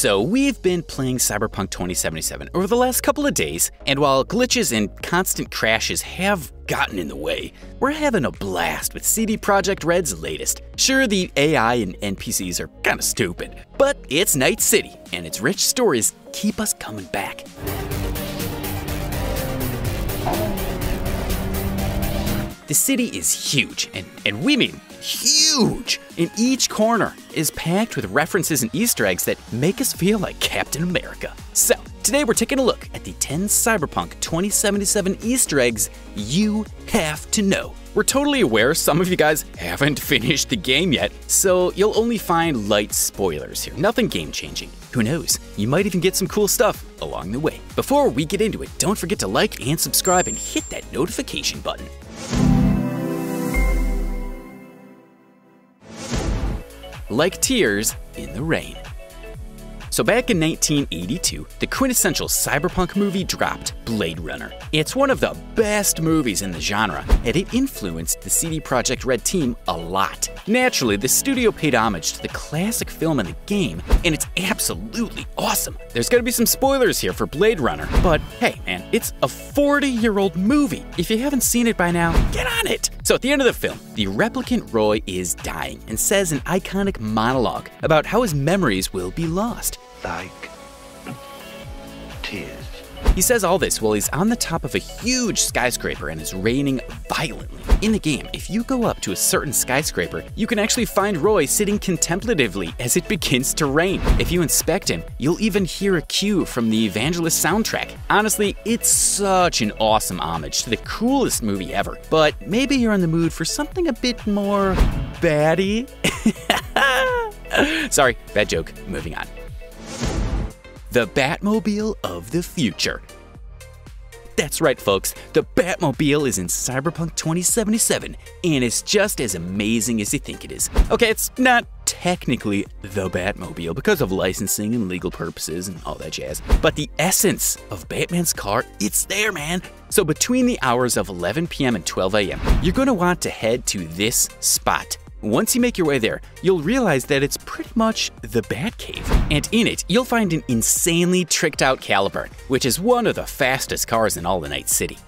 So we've been playing Cyberpunk 2077 over the last couple of days, and while glitches and constant crashes have gotten in the way, we're having a blast with CD Projekt Red's latest. Sure, the AI and NPCs are kinda stupid, but it's Night City, and its rich stories keep us coming back. The city is huge, and we mean huge, and each corner is packed with references and Easter eggs that make us feel like Captain America. So, today we're taking a look at the 10 Cyberpunk 2077 Easter eggs you have to know. We're totally aware some of you guys haven't finished the game yet, so you'll only find light spoilers here, nothing game-changing. Who knows, you might even get some cool stuff along the way. Before we get into it, don't forget to like and subscribe and hit that notification button. Like tears in the rain. So back in 1982, the quintessential cyberpunk movie dropped, Blade Runner. It's one of the best movies in the genre, and it influenced the CD Projekt Red team a lot. Naturally, the studio paid homage to the classic film and the game, and it's absolutely awesome. There's gonna be some spoilers here for Blade Runner, but hey man, it's a 40-year-old movie. If you haven't seen it by now, get on it! So at the end of the film, the replicant Roy is dying and says an iconic monologue about how his memories will be lost. Like tears. He says all this while he's on the top of a huge skyscraper and is raining violently. In the game, if you go up to a certain skyscraper, you can actually find Roy sitting contemplatively as it begins to rain. If you inspect him, you'll even hear a cue from the Evangelist soundtrack. Honestly, it's such an awesome homage to the coolest movie ever, but maybe you're in the mood for something a bit more baddie? Sorry, bad joke, moving on. The Batmobile of the future. That's right, folks, the Batmobile is in Cyberpunk 2077, and it's just as amazing as you think it is. Okay, it's not technically the Batmobile because of licensing and legal purposes and all that jazz, but the essence of Batman's car, it's there, man. So between the hours of 11 p.m. and 12 a.m., you're gonna want to head to this spot. Once you make your way there, you'll realize that it's pretty much the Batcave. And in it, you'll find an insanely tricked out Caliburn, which is one of the fastest cars in all the Night City.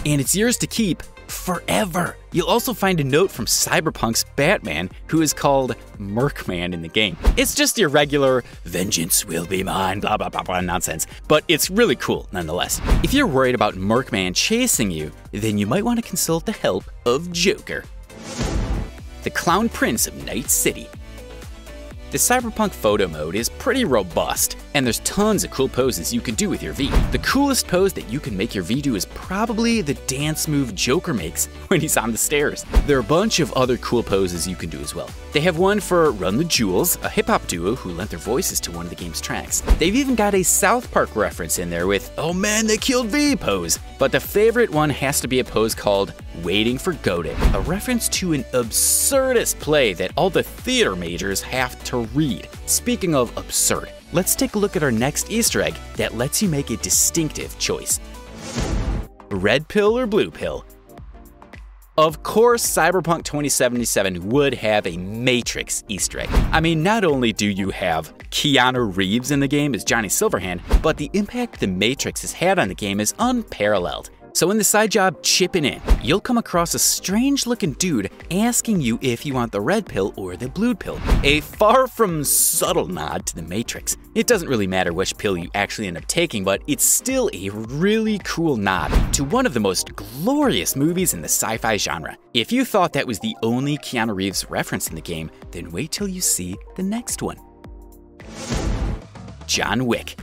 And it's yours to keep forever. You'll also find a note from Cyberpunk's Batman, who is called Mercman in the game. It's just your regular vengeance will be mine, blah blah blah blah nonsense, but it's really cool nonetheless. If you're worried about Mercman chasing you, then you might want to consult the help of Joker. The Clown Prince of Night City. The Cyberpunk photo mode is pretty robust, and there's tons of cool poses you can do with your V. The coolest pose that you can make your V do is probably the dance move Joker makes when he's on the stairs. There are a bunch of other cool poses you can do as well. They have one for Run the Jewels, a hip-hop duo who lent their voices to one of the game's tracks. They've even got a South Park reference in there with, oh man, they killed V pose. But the favorite one has to be a pose called Waiting for Godot, a reference to an absurdist play that all the theater majors have to read. Speaking of absurd, let's take a look at our next Easter egg that lets you make a distinctive choice. Red pill or blue pill? Of course, Cyberpunk 2077 would have a Matrix Easter egg. I mean, not only do you have Keanu Reeves in the game as Johnny Silverhand, but the impact the Matrix has had on the game is unparalleled. So in the side job Chippin' In, you'll come across a strange-looking dude asking you if you want the red pill or the blue pill. A far from subtle nod to the Matrix. It doesn't really matter which pill you actually end up taking, but it's still a really cool nod to one of the most glorious movies in the sci-fi genre. If you thought that was the only Keanu Reeves reference in the game, then wait till you see the next one. John Wick.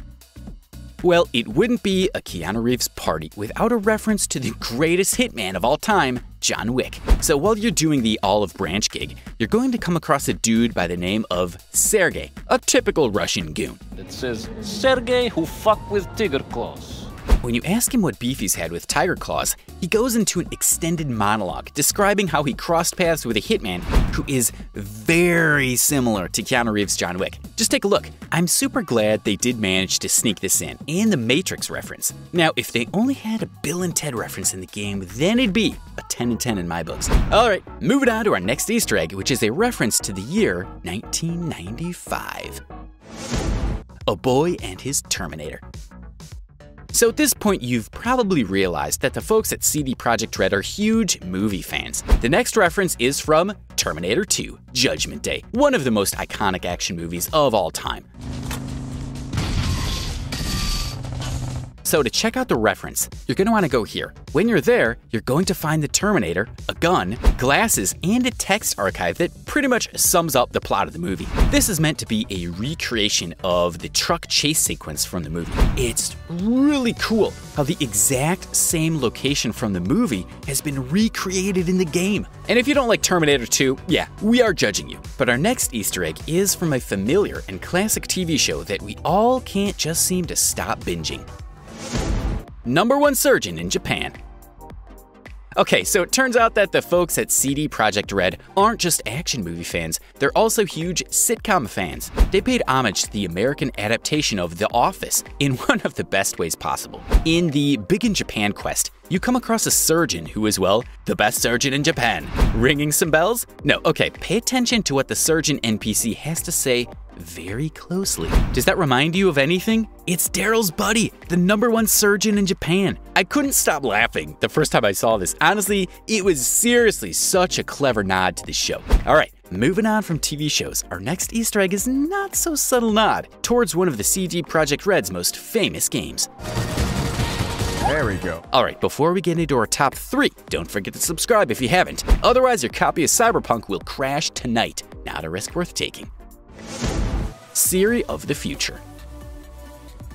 Well, it wouldn't be a Keanu Reeves party without a reference to the greatest hitman of all time, John Wick. So while you're doing the Olive Branch gig, you're going to come across a dude by the name of Sergey, a typical Russian goon. It says, Sergey who fuck with tiger claws. When you ask him what beef he's had with Tiger Claws, he goes into an extended monologue describing how he crossed paths with a hitman who is very similar to Keanu Reeves' John Wick. Just take a look. I'm super glad they did manage to sneak this in, and the Matrix reference. Now, if they only had a Bill and Ted reference in the game, then it'd be a 10 and 10 in my books. Alright, moving on to our next Easter egg, which is a reference to the year 1995. A boy and his Terminator. So at this point, you've probably realized that the folks at CD Projekt Red are huge movie fans. The next reference is from Terminator 2, Judgment Day, one of the most iconic action movies of all time. So to check out the reference, you're going to want to go here. When you're there, you're going to find the Terminator, a gun, glasses, and a text archive that pretty much sums up the plot of the movie. This is meant to be a recreation of the truck chase sequence from the movie. It's really cool how the exact same location from the movie has been recreated in the game. And if you don't like Terminator 2, yeah, we are judging you. But our next Easter egg is from a familiar and classic TV show that we all can't just seem to stop binging. #1 surgeon in Japan. Okay, so it turns out that the folks at CD Projekt Red aren't just action movie fans, they're also huge sitcom fans. They paid homage to the American adaptation of The Office in one of the best ways possible. In the Big in Japan quest, you come across a surgeon who is, well, the best surgeon in Japan. Ringing some bells? No, okay, pay attention to what the surgeon NPC has to say very closely. Does that remind you of anything? It's Daryl's buddy, the #1 surgeon in Japan. I couldn't stop laughing the first time I saw this. Honestly, it was seriously such a clever nod to the show. All right, moving on from TV shows, our next Easter egg is not so subtle nod towards one of the CD Projekt Red's most famous games. There we go. All right, before we get into our top 3, don't forget to subscribe if you haven't. Otherwise, your copy of Cyberpunk will crash tonight. Not a risk worth taking. Siri of the future.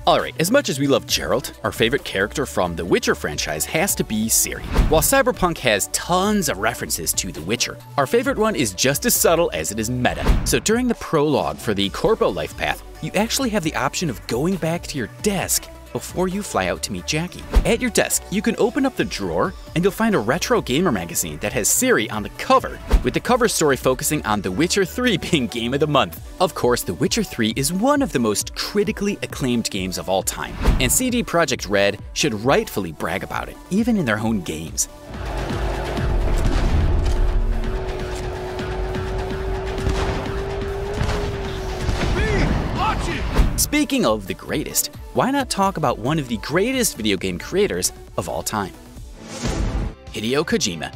Alright, as much as we love Geralt, our favorite character from the Witcher franchise has to be Siri. While Cyberpunk has tons of references to The Witcher, our favorite one is just as subtle as it is meta. So during the prologue for the Corpo life path, you actually have the option of going back to your desk before you fly out to meet Jackie. At your desk, you can open up the drawer and you'll find a retro gamer magazine that has Siri on the cover, with the cover story focusing on The Witcher 3 being Game of the Month. Of course, The Witcher 3 is one of the most critically acclaimed games of all time, and CD Projekt Red should rightfully brag about it, even in their own games. Speaking of the greatest, why not talk about one of the greatest video game creators of all time? Hideo Kojima.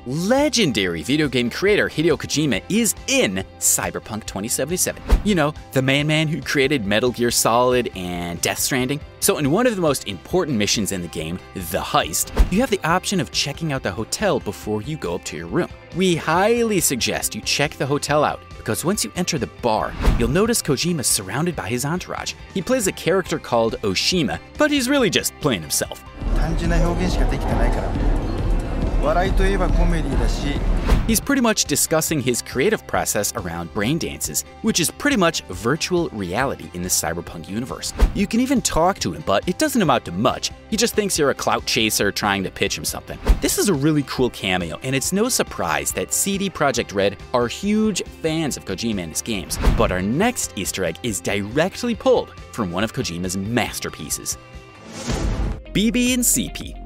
Legendary video game creator Hideo Kojima is in Cyberpunk 2077. You know, the man who created Metal Gear Solid and Death Stranding. So in one of the most important missions in the game, the heist, you have the option of checking out the hotel before you go up to your room. We highly suggest you check the hotel out, because once you enter the bar, you'll notice Kojima surrounded by his entourage. He plays a character called Oshima, but he's really just playing himself. He's pretty much discussing his creative process around brain dances, which is pretty much virtual reality in the Cyberpunk universe. You can even talk to him, but it doesn't amount to much. He just thinks you're a clout chaser trying to pitch him something. This is a really cool cameo, and it's no surprise that CD Projekt Red are huge fans of Kojima and his games. But our next Easter egg is directly pulled from one of Kojima's masterpieces. BB and CP.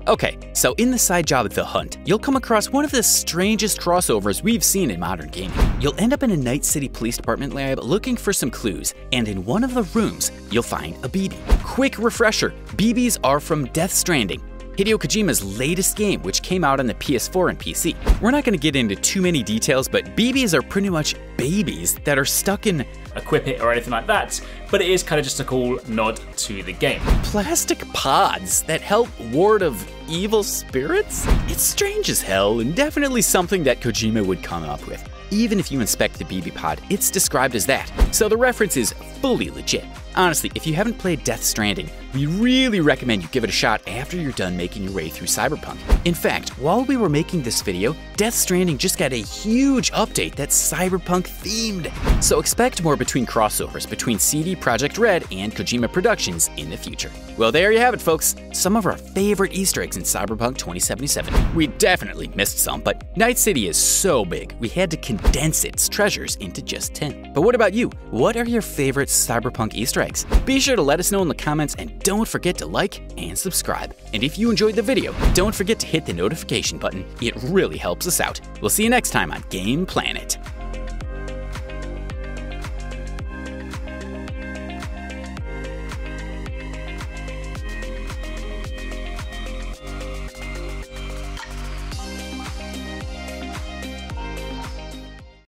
Okay, so in the side job The Hunt, you'll come across one of the strangest crossovers we've seen in modern gaming. You'll end up in a Night City Police Department lab looking for some clues, and in one of the rooms, you'll find a BB. Quick refresher, BBs are from Death Stranding, Hideo Kojima's latest game, which came out on the PS4 and PC. We're not going to get into too many details, but BBs are pretty much babies that are stuck in equip it or anything like that, but it is kind of just a cool nod to the game. Plastic pods that help ward of evil spirits? It's strange as hell, and definitely something that Kojima would come up with. Even if you inspect the BB pod, it's described as that, so the reference is fully legit. Honestly, if you haven't played Death Stranding, we really recommend you give it a shot after you're done making your way through Cyberpunk. In fact, while we were making this video, Death Stranding just got a huge update that's Cyberpunk themed. So expect more crossovers between CD Projekt Red and Kojima Productions in the future. Well, there you have it, folks. Some of our favorite Easter eggs in Cyberpunk 2077. We definitely missed some, but Night City is so big, we had to condense its treasures into just 10. But what about you? What are your favorite Cyberpunk Easter eggs? Be sure to let us know in the comments, and don't forget to like and subscribe. And if you enjoyed the video, don't forget to hit the notification button. It really helps us out. We'll see you next time on Game Planet.